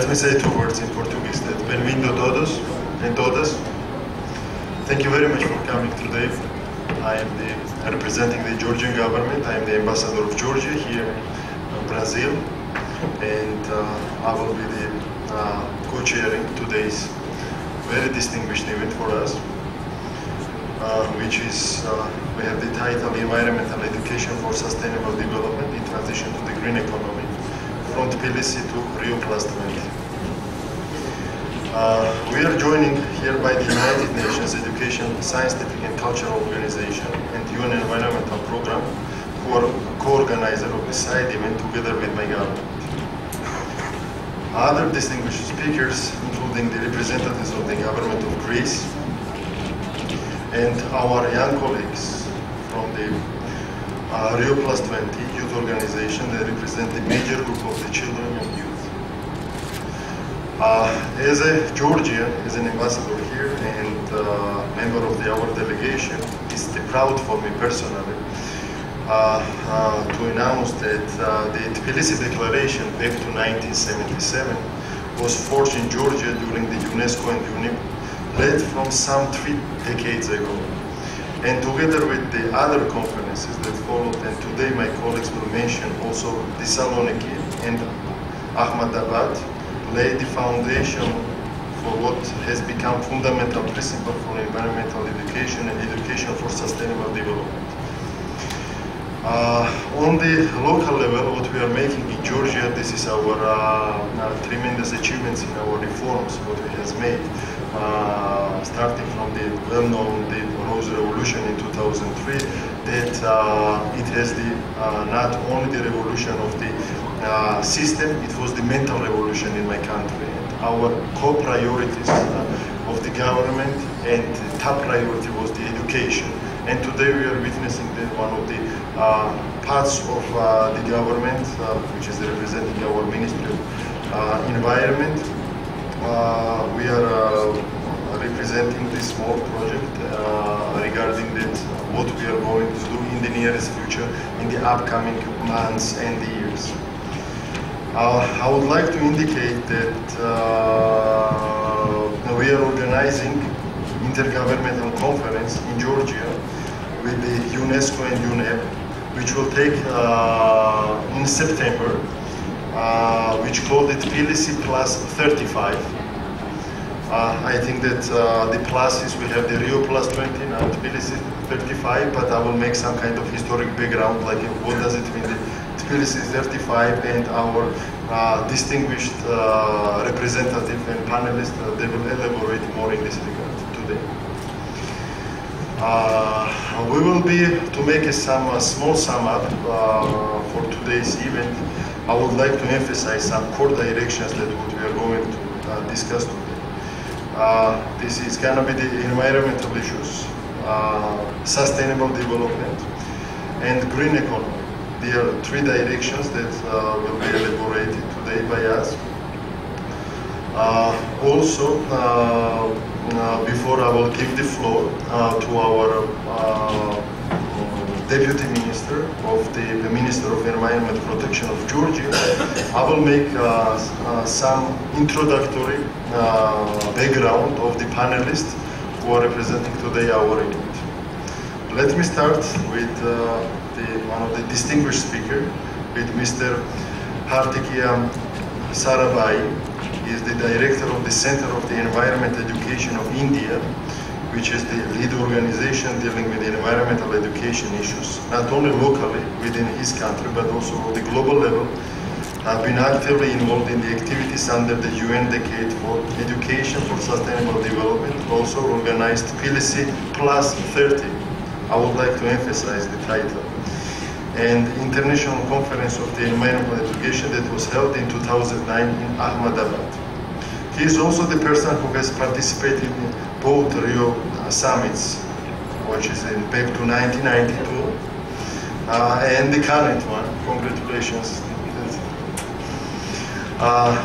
Let me say two words in Portuguese. That bem-vindo todos and todas. Thank you very much for coming today. I am representing the Georgian government. I am the ambassador of Georgia here in Brazil, and I will be the co-chairing today's very distinguished event for us, which is, we have the title Environmental Education for Sustainable Development in Transition to the Green Economy, from Tbilisi to Rio+20. We are joining here by the United Nations Education, Scientific and Cultural Organization and UN Environmental Program, who are co-organizer of the side event together with my government. Other distinguished speakers, including the representatives of the government of Greece and our young colleagues from the Rio+20 youth organization that represent the major group of the children and youth. As a Georgian, as an ambassador here and member of our delegation, it's proud for me personally to announce that the Tbilisi Declaration back to 1977 was forged in Georgia during the UNESCO and UNEP, led from some 3 decades ago. And together with the other conferences that followed, and today my colleagues will mention also Thessaloniki and Ahmedabad, laid the foundation for what has become fundamental principle for environmental education and education for sustainable development. On the local level, what we are making in Georgia, this is our tremendous achievements in our reforms, what we have made, starting from the well-known Rose Revolution in 2003, that it has the not only the revolution of the system, it was the mental revolution in my country. And our core priorities of the government and the top priority was the education. And today we are witnessing one of the parts of the government, which is representing our Ministry of Environment. We are representing this small project regarding what we are going to do in the nearest future, in the upcoming months and years. I would like to indicate that we are organizing intergovernmental conference in Georgia with the UNESCO and UNEP, which will take in September, which called it Tbilisi +35. I think that the pluses, we have the Rio+20, now Tbilisi 35, but I will make some kind of historic background, like what does it mean, the Tbilisi 35, and our distinguished representative and panelists, they will elaborate more in this regard today. We will be, to make a small sum up for today's event, I would like to emphasize some core directions that what we are going to discuss today. This is going to be the environmental issues, sustainable development, and green economy. There are 3 directions that will be elaborated today by us. Also, before I will give the floor to our Deputy Minister of the Minister of Environment Protection of Georgia, I will make some introductory background of the panelists who are representing today our event. Let me start with one of the distinguished speakers, with Mr. Hartikya Sarabhai. He is the director of the Center of the Environment Education of India, which is the lead organization dealing with environmental education issues, not only locally within his country, but also at the global level. Have been actively involved in the activities under the UN Decade for Education for Sustainable Development, also organized Tbilisi +30. I would like to emphasize the title. And International Conference of the Environmental Education that was held in 2009 in Ahmedabad. He is also the person who has participated in both Rio summits, which is back to 1992, and the current one. Congratulations.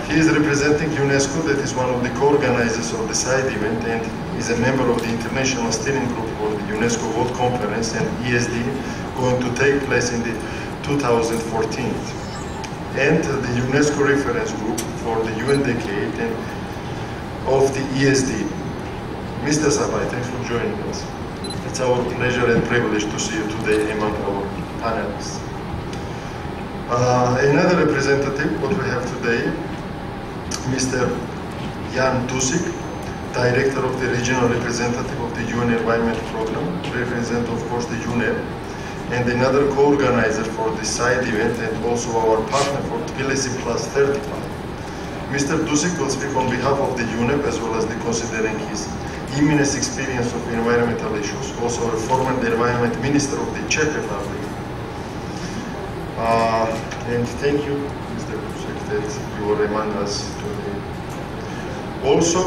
He is representing UNESCO, that is one of the co-organizers of the side event, and is a member of the International Steering Group for the UNESCO World Conference and ESD, going to take place in the 2014. and the UNESCO reference group for the UN decade and of the ESD. Mr. Sabai, thanks for joining us. It's our pleasure and privilege to see you today among our panelists. Another representative, what we have today, Mr. Jan Dusik, Director of the Regional Representative of the UN Environment Program, represent of course the UNEP, and another co-organizer for the side event and also our partner for Tbilisi Plus 35. Mr. Dusik will speak on behalf of the UNEP as well as considering his immense experience of environmental issues, also a former environment minister of the Czech Republic. And thank you, Mr. Dusik, that you are among us today. Also,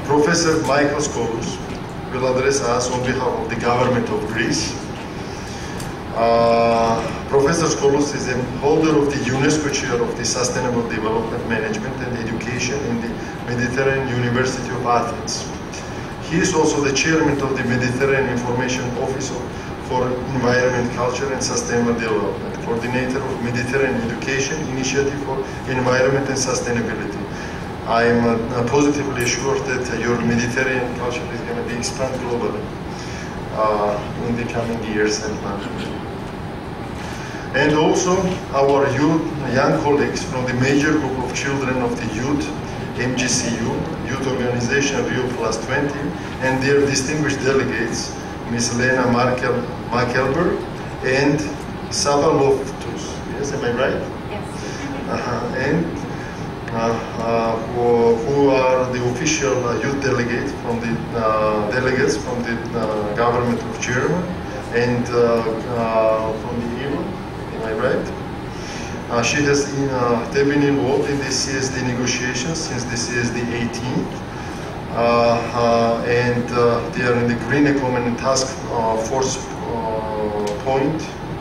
Professor Michael Skoulos will address us on behalf of the government of Greece. Professor Skoulos is a holder of the UNESCO Chair of the Sustainable Development Management and Education in the Mediterranean University of Athens. He is also the chairman of the Mediterranean Information Office for Environment, Culture and Sustainable Development, coordinator of Mediterranean Education Initiative for Environment and Sustainability. I am positively assured that your Mediterranean culture is going to be expanded globally in the coming years and months. And also our young colleagues from the major group of children of the youth, MGCU, Youth Organization Rio Plus 20, and their distinguished delegates, Ms. Lena Makelberg and Saba Loftus. Yes, am I right? Yes. And who are the official youth delegates from the government of Germany and from the EU. Am I right? They've been involved in the CSD negotiations since the CSD 18, and they are in the Green Economy Task Force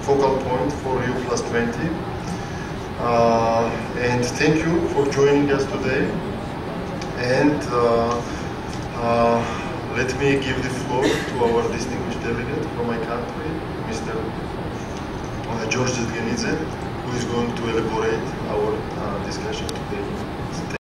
focal point for Rio Plus 20. And thank you for joining us today. And let me give the floor to our distinguished delegate from my country, Mr. George Zydgenidze, who is going to elaborate our discussion today.